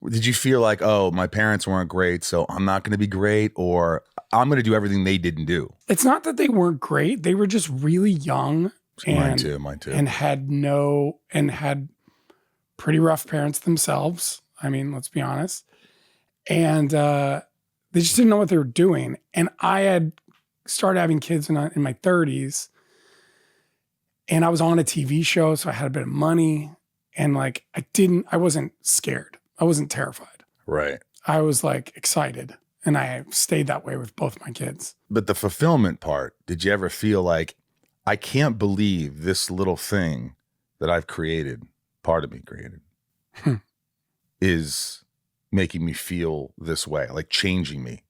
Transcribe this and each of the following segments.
did you feel like, oh, my parents weren't great, so I'm not going to be great, or I'm going to do everything they didn't do? It's not that they weren't great. They were just really young Mine too. and had pretty rough parents themselves. I mean, let's be honest. And they just didn't know what they were doing. And I had started having kids in my 30s, and I was on a TV show, so I had a bit of money, and like I wasn't scared. I wasn't terrified. Right. I was like excited, and I stayed that way with both my kids. But the fulfillment part, did you ever feel like, I can't believe this little thing that I've created, part of me created, is making me feel this way, like changing me?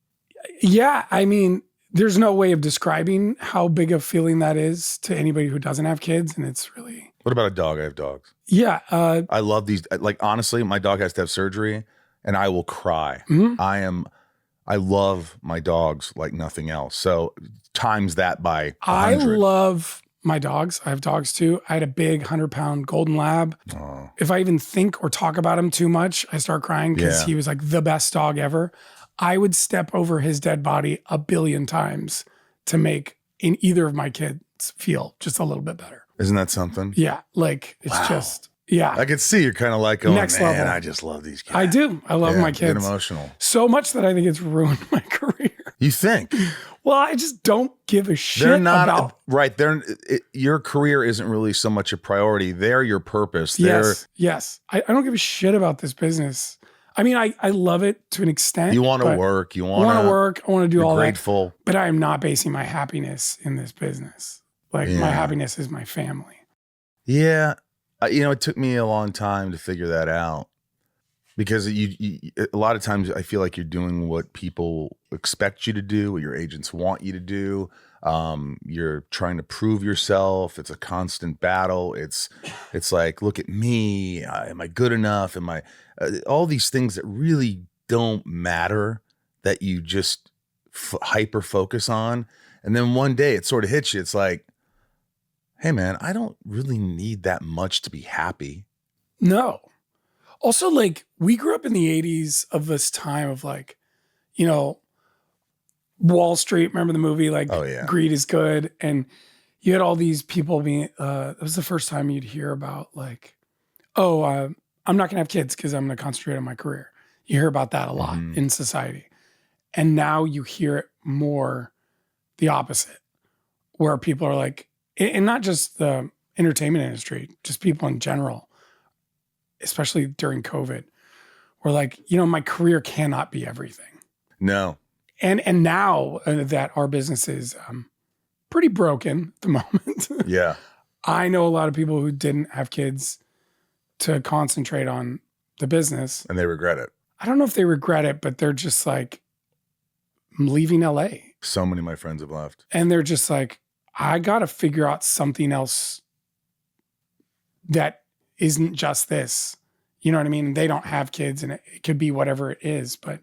Yeah. I mean, there's no way of describing how big a feeling that is to anybody who doesn't have kids. And it's really. What about a dog? I have dogs. Yeah. I love these. Like, honestly, my dog has to have surgery and I will cry. I love my dogs like nothing else. So times that by 100. I love my dogs. I have dogs too. I had a big 100-pound golden lab. Oh. If I even think or talk about him too much, I start crying because he was like the best dog ever. I would step over his dead body 1 billion times to make in either of my kids feel just a little bit better. Isn't that something? Yeah. Like it's just, yeah. I could see you're kind of like, oh, Next man, level. I just love these kids. I do. I love my Get kids. emotional. So much that I think it's ruined my career. You think? Well, I just don't give a shit They're not about. right. Your career isn't really so much a priority. They're your purpose. Yes. I don't give a shit about this business. I mean, I love it to an extent. You want to work. You want to work. I want to do all grateful. that. But I am not basing my happiness in this business. Like my happiness is my family. Yeah. It took me a long time to figure that out, because a lot of times I feel like you're doing what people expect you to do, what your agents want you to do. You're trying to prove yourself. It's a constant battle. It's like, look at me. Am I good enough? Am I all these things that really don't matter, that you just hyper focus on. And then one day it sort of hits you. It's like, hey man, I don't really need that much to be happy. No. Also, like, we grew up in the 80s of this time of like, Wall Street. Remember the movie? Like, Greed is Good. And you had all these people being, it was the first time you'd hear about like, I'm not going to have kids because I'm going to concentrate on my career. You hear about that a lot in society. And now you hear it more the opposite, where people are like, and not just the entertainment industry, just people in general, especially during COVID, were like, my career cannot be everything. No. And now that our business is pretty broken at the moment. Yeah. I know a lot of people who didn't have kids to concentrate on the business. And they regret it. I don't know if they regret it, but they're just like, I'm leaving LA. So many of my friends have left. And they're just like, I got to figure out something else that isn't just this. You know what I mean? They don't have kids, and it could be whatever it is, but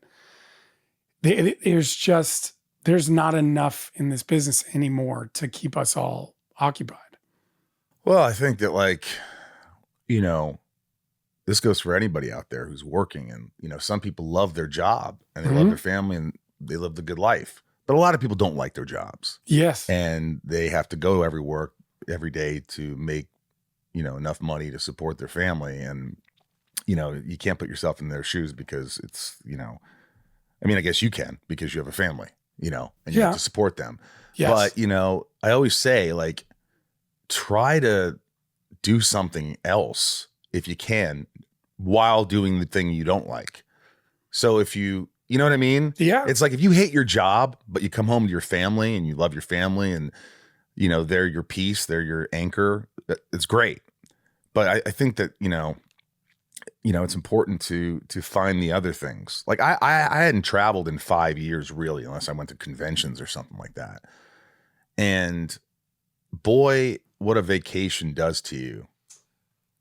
there's not enough in this business anymore to keep us all occupied. Well, I think that this goes for anybody out there who's working, and, some people love their job and they love their family and they live the good life, but a lot of people don't like their jobs. Yes. And they have to go every day to make, enough money to support their family. And, you can't put yourself in their shoes because it's, I guess you can, because you have a family, and you have to support them. Yes. But, I always say, like, try to do something else if you can while doing the thing you don't like. So if you know what I mean? Yeah. It's like, if you hate your job, but you come home to your family and you love your family and, they're your peace, they're your anchor, it's great. But I think that, it's important to find the other things. Like I hadn't traveled in 5 years really, unless I went to conventions or something like that. And boy, what a vacation does to you.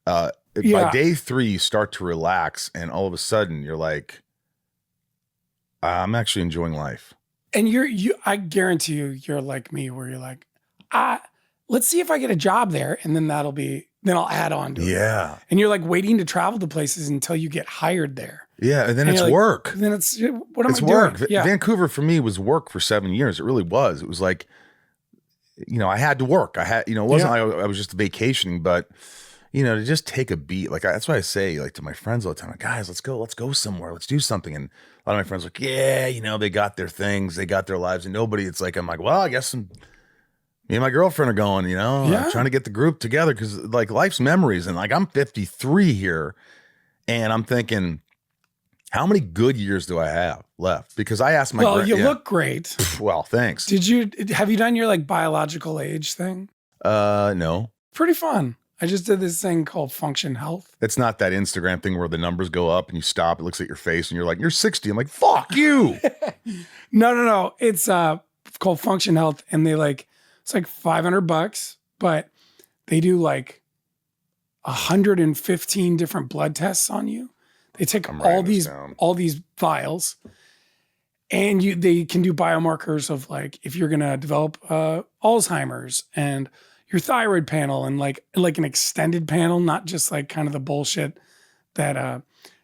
By day 3, you start to relax, and all of a sudden you're like, I'm actually enjoying life. And I guarantee you're like me, where you're like, let's see if I get a job there, and then I'll add on to it. Yeah. And you're like waiting to travel to places until you get hired there. Yeah, and then it's like, work. Then it's what am it's I work. doing? Yeah. Vancouver for me was work for 7 years. It really was. It was like, I had to work. I had, it wasn't like I was just vacationing, but to just take a beat. Like that's why I say like to my friends all the time, like, guys, let's go somewhere. Let's do something. And a lot of my friends are like, yeah, they got their things, they got their lives, and nobody. It's like I'm like, well, I guess me and my girlfriend are going. I'm trying to get the group together because like life's memories, and like I'm 53 here, and I'm thinking, how many good years do I have left? Because I asked my you look great. Well, thanks. Have you done your like biological age thing? No. Pretty fun. I just did this thing called Function Health. It's not that Instagram thing where the numbers go up and you stop, it looks at your face and you're like, you're 60. I'm like, fuck you. No. It's called Function Health, and it's like $500, but they do like 115 different blood tests on you. They take all these vials, and they can do biomarkers of like if you're gonna develop Alzheimer's, and your thyroid panel, and like an extended panel, not just like kind of the bullshit that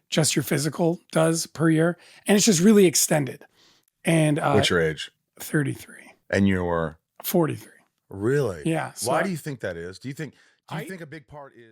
just your physical does per year. And it's just really extended. And what's your age? 33. And you're 43. Really? Yeah. Why do you think that is? Do you think a big part is